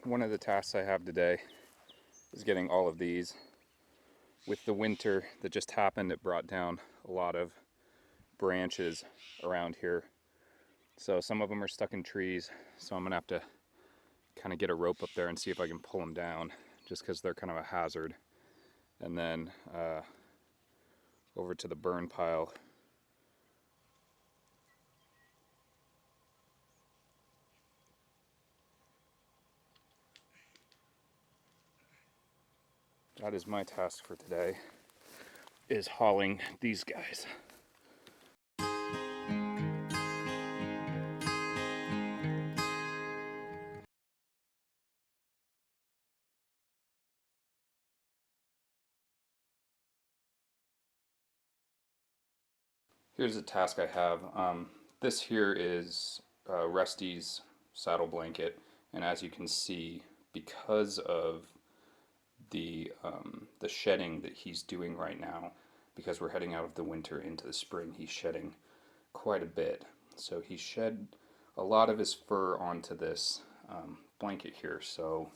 one of the tasks I have today is getting all of these. With the winter that just happened, it brought down a lot of branches around here. So some of them are stuck in trees, so I'm gonna have to kind of get a rope up there and see if I can pull them down, just because they're kind of a hazard. And then over to the burn pile. That is my task for today, is hauling these guys. Here's a task I have. This here is Rusty's saddle blanket, and as you can see, because of the shedding that he's doing right now, because we're heading out of the winter into the spring, he's shedding quite a bit. So he shed a lot of his fur onto this blanket here. So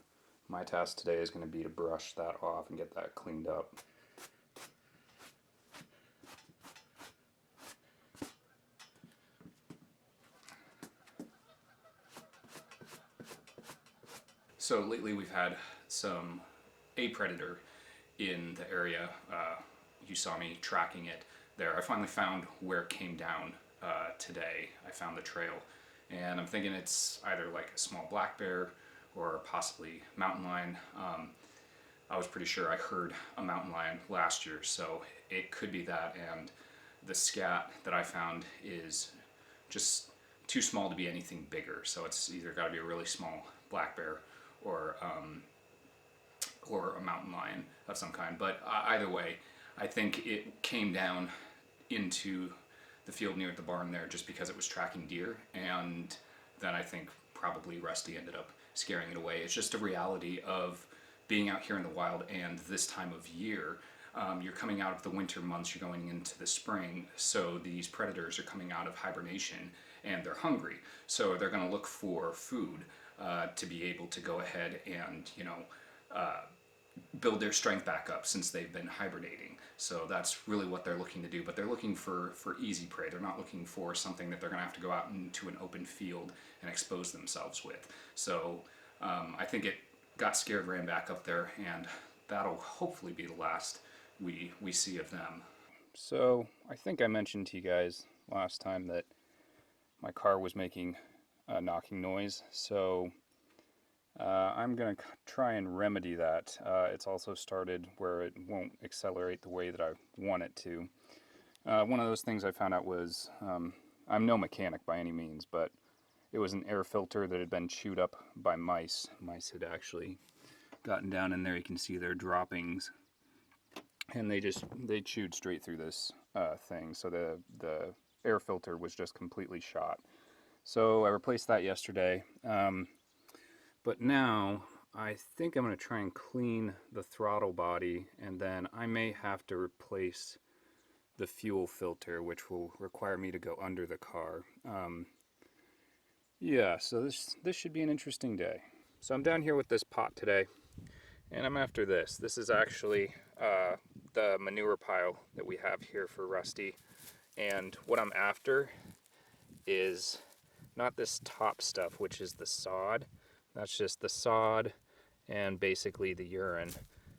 my task today is going to be to brush that off and get that cleaned up. So lately we've had a predator in the area. You saw me tracking it there. I finally found where it came down today. I found the trail, and I'm thinking it's either like a small black bear or possibly mountain lion. I was pretty sure I heard a mountain lion last year, so it could be that. And the scat that I found is just too small to be anything bigger, so it's either got to be a really small black bear or a mountain lion of some kind. But either way, I think it came down into the field near the barn there just because it was tracking deer, and then I think probably Rusty ended up scaring it away. It's just a reality of being out here in the wild, and this time of year, you're coming out of the winter months, you're going into the spring, so these predators are coming out of hibernation and they're hungry, so they're going to look for food to be able to go ahead and, build their strength back up since they've been hibernating. So that's really what they're looking to do, but they're looking for easy prey. They're not looking for something that they're going to have to go out into an open field and expose themselves with. So I think it got scared, ran back up there, and that'll hopefully be the last we see of them. So I think I mentioned to you guys last time that my car was making a knocking noise, so I'm going to try and remedy that. It's also started where it won't accelerate the way that I want it to. One of those things I found out was, I'm no mechanic by any means, but it was an air filter that had been chewed up by mice. Mice had actually gotten down in there. You can see their droppings, and they chewed straight through this thing. So the air filter was just completely shot. So I replaced that yesterday. But now I think I'm going to try and clean the throttle body, and then I may have to replace the fuel filter, which will require me to go under the car. Yeah, so this should be an interesting day. So I'm down here with this pot today, and I'm after this. This is actually the manure pile that we have here for Rusty, and what I'm after is not this top stuff, which is the sod. That's just the sod and basically the urine.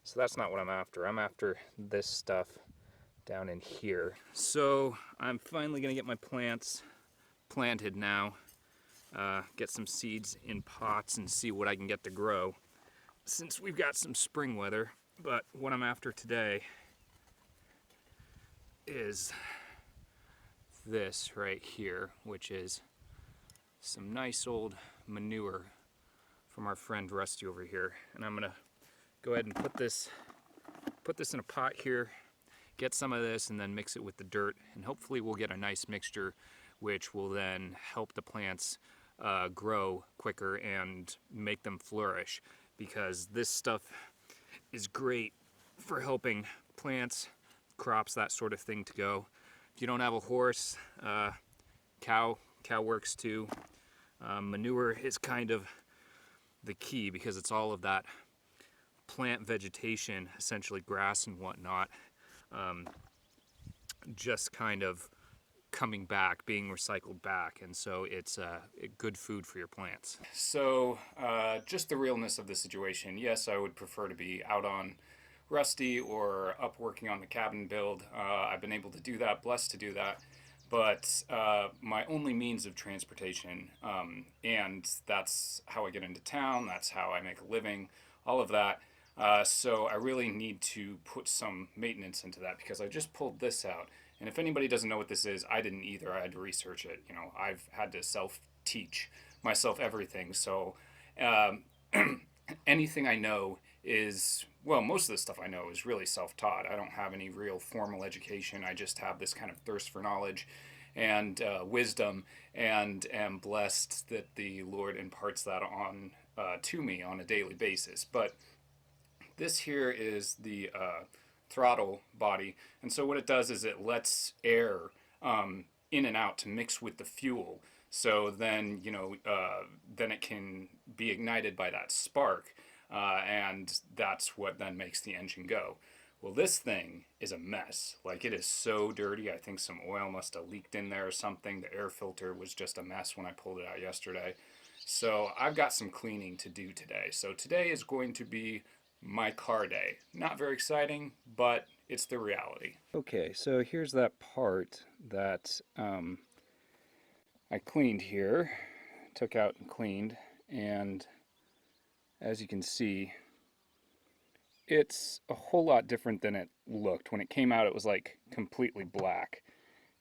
So that's not what I'm after. I'm after this stuff down in here. So I'm finally gonna get my plants planted now. Get some seeds in pots and see what I can get to grow, since we've got some spring weather. But what I'm after today is this right here, which is some nice old manure from our friend Rusty over here. And I'm gonna go ahead and put this in a pot here, get some of this, and then mix it with the dirt, and hopefully we'll get a nice mixture which will then help the plants grow quicker and make them flourish, because this stuff is great for helping plants, crops, that sort of thing to go. If you don't have a horse, cow works too. Manure is kind of the key, because it's all of that plant vegetation, essentially grass and whatnot, just kind of coming back, being recycled back, and so it's good food for your plants. So just the realness of the situation. Yes, I would prefer to be out on Rusty or up working on the cabin build. I've been able to do that, blessed to do that, but my only means of transportation, and that's how I get into town, that's how I make a living, all of that. So I really need to put some maintenance into that, because I just pulled this out. And if anybody doesn't know what this is, I didn't either. I had to research it. You know, I've had to self-teach myself everything. So um, anything I know is, well, most of the stuff I know is really self-taught. I don't have any real formal education. I just have this kind of thirst for knowledge and wisdom, and am blessed that the Lord imparts that on to me on a daily basis. But this here is the throttle body, and so what it does is it lets air in and out to mix with the fuel. So then, you know, then it can be ignited by that spark, and that's what then makes the engine go. Well, this thing is a mess. Like, it is so dirty. I think some oil must have leaked in there or something. The air filter was just a mess when I pulled it out yesterday. So I've got some cleaning to do today. So today is going to be my car day. Not very exciting, but it's the reality. Okay, so here's that part that I cleaned here, took out and cleaned, and as you can see, it's a whole lot different than it looked. When it came out, it was like completely black,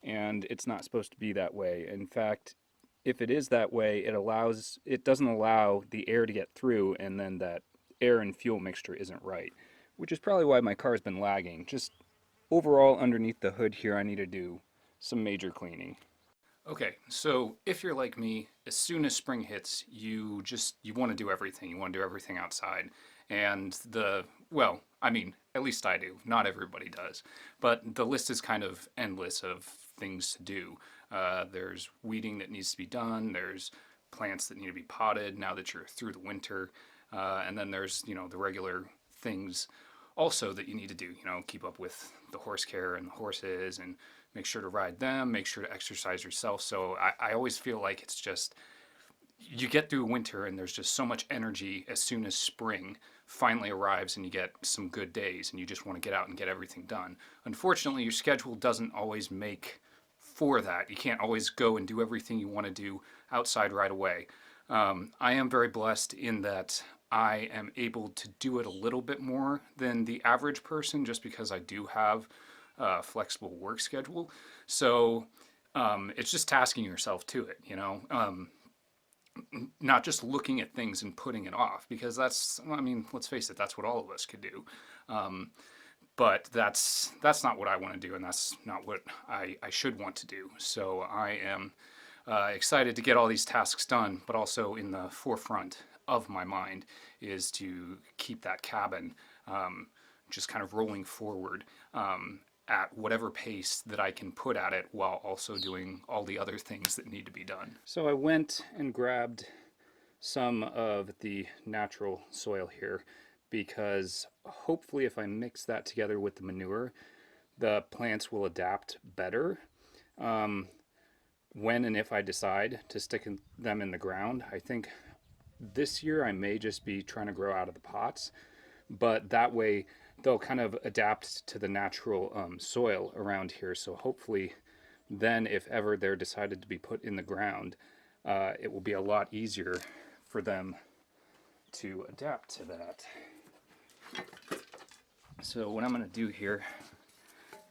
and it's not supposed to be that way. In fact, if it is that way, it doesn't allow the air to get through, and then that air and fuel mixture isn't right, which is probably why my car's been lagging. Just overall, underneath the hood here, I need to do some major cleaning. Okay, so if you're like me, as soon as spring hits, you want to do everything. You want to do everything outside. And well, I mean, at least I do. Not everybody does. But the list is kind of endless of things to do. There's weeding that needs to be done. There's plants that need to be potted now that you're through the winter. And then there's, you know, the regular things also that you need to do, you know, keep up with the horse care and the horses, and make sure to ride them, make sure to exercise yourself. So I always feel like it's just, you get through winter and there's just so much energy as soon as spring finally arrives and you get some good days and you just want to get out and get everything done. Unfortunately, your schedule doesn't always make for that. You can't always go and do everything you want to do outside right away. I am very blessed in that I am able to do it a little bit more than the average person, just because I do have a flexible work schedule. So it's just tasking yourself to it, you know, not just looking at things and putting it off, because that's, I mean, let's face it, that's what all of us could do. But that's not what I want to do, and that's not what I should want to do. So I am excited to get all these tasks done, but also in the forefront of my mind is to keep that cabin just kind of rolling forward at whatever pace that I can put at it, while also doing all the other things that need to be done. So I went and grabbed some of the natural soil here, because hopefully if I mix that together with the manure, the plants will adapt better. When and if I decide to stick them in the ground, I think this year I may just be trying to grow out of the pots, but that way they'll kind of adapt to the natural soil around here. So hopefully then, if ever they're decided to be put in the ground, it will be a lot easier for them to adapt to that. So what I'm going to do here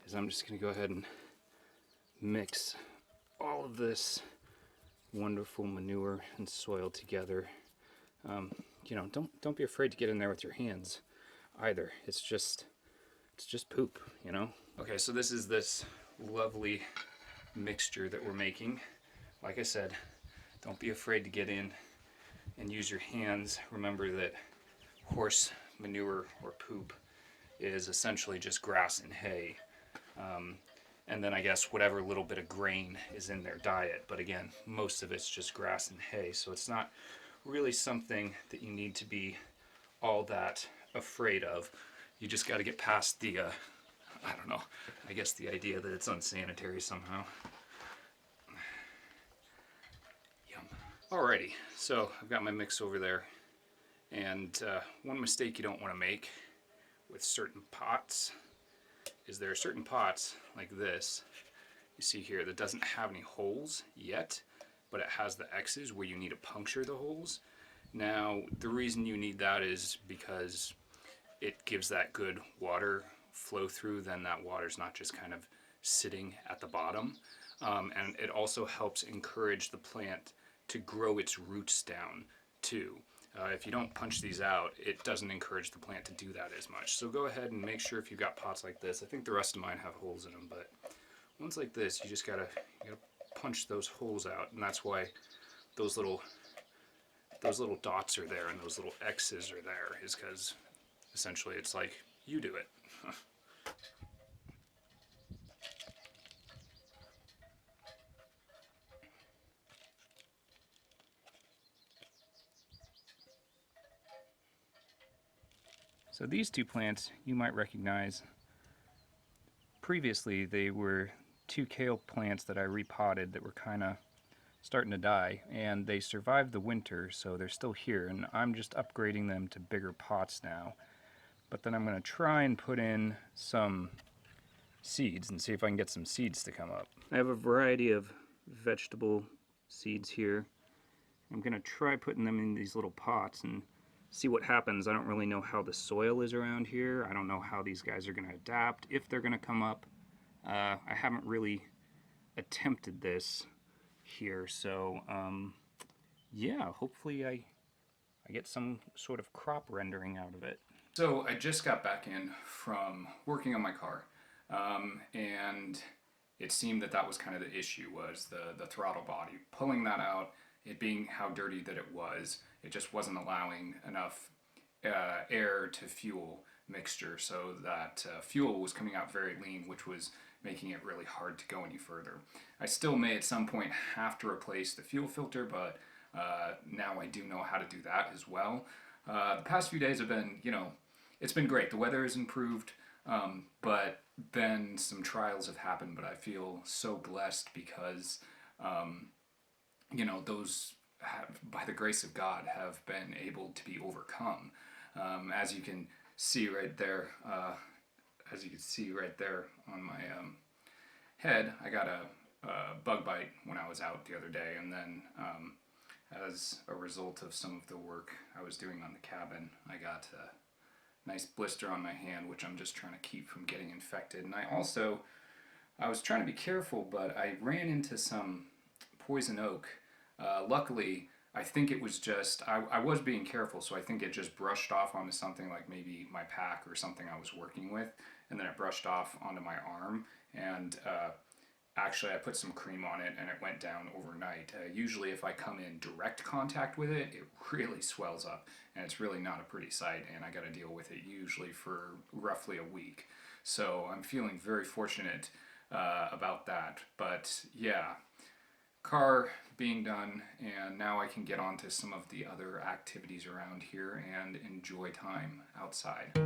is I'm just going to go ahead and mix all of this wonderful manure and soil together. You know, don't be afraid to get in there with your hands either. It's just poop, you know. Okay, so this is this lovely mixture that we're making. Like I said, don't be afraid to get in and use your hands. Remember that horse manure or poop is essentially just grass and hay. And then I guess whatever little bit of grain is in their diet. But again, most of it's just grass and hay, so it's not really something that you need to be all that afraid of. You just got to get past the, I don't know, I guess the idea that it's unsanitary somehow. Yum. Alrighty, so I've got my mix over there. And one mistake you don't want to make with certain pots is there are certain pots like this, you see here, that doesn't have any holes yet, but it has the X's where you need to puncture the holes. Now, the reason you need that is because it gives that good water flow through, then that water's not just kind of sitting at the bottom. And it also helps encourage the plant to grow its roots down too. If you don't punch these out, it doesn't encourage the plant to do that as much. So go ahead and make sure if you've got pots like this, I think the rest of mine have holes in them, but ones like this, you just gotta punch those holes out, and that's why those little dots are there and those little X's are there, is because essentially it's like, you do it. So these two plants you might recognize. Previously they were two kale plants that I repotted that were kind of starting to die, and they survived the winter, so they're still here, and I'm just upgrading them to bigger pots now. But then I'm going to try and put in some seeds and see if I can get some seeds to come up. I have a variety of vegetable seeds here. I'm going to try putting them in these little pots and see what happens. I don't really know how the soil is around here. I don't know how these guys are going to adapt, if they're going to come up. I haven't really attempted this here, so yeah, hopefully I get some sort of crop rendering out of it. So I just got back in from working on my car, and it seemed that was kind of the issue, was the throttle body. Pulling that out, it being how dirty that it was, it just wasn't allowing enough air to fuel mixture, so that fuel was coming out very lean, which was making it really hard to go any further. I still may at some point have to replace the fuel filter, but now I do know how to do that as well. The past few days have been, it's been great. The weather has improved, but then some trials have happened, but I feel so blessed because, those by the grace of God, have been able to be overcome. As you can see right there, on my head, I got a bug bite when I was out the other day, and then as a result of some of the work I was doing on the cabin, I got a nice blister on my hand, which I'm just trying to keep from getting infected. And I was trying to be careful, but I ran into some poison oak. Luckily, I think it was just, I was being careful, so I think it just brushed off onto something like maybe my pack or something I was working with, and then it brushed off onto my arm, and actually I put some cream on it and it went down overnight. Usually if I come in direct contact with it, it really swells up, and it's really not a pretty sight, and I got to deal with it usually for roughly a week. So I'm feeling very fortunate about that, but yeah. Car being done, and now I can get on to some of the other activities around here and enjoy time outside.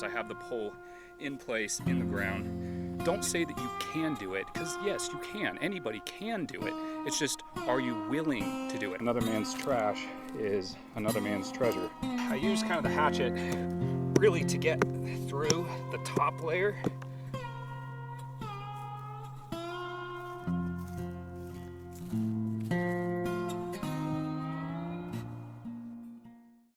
I have the pole in place in the ground, don't say that you can do it, because yes, you can. Anybody can do it. It's just, are you willing to do it? Another man's trash is another man's treasure. I use kind of the hatchet really to get through the top layer